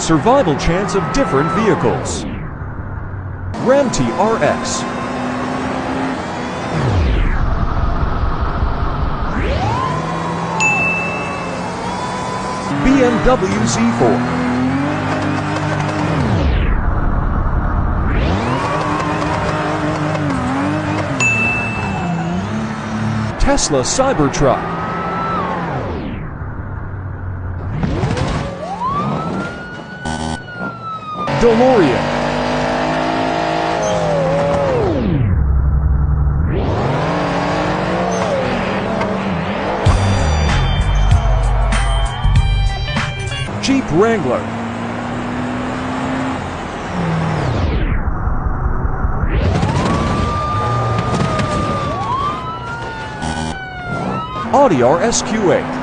Survival chance of different vehicles. Ram TRX. BMW Z4. Tesla Cybertruck. DeLorean. Jeep Wrangler. Audi RSQ8.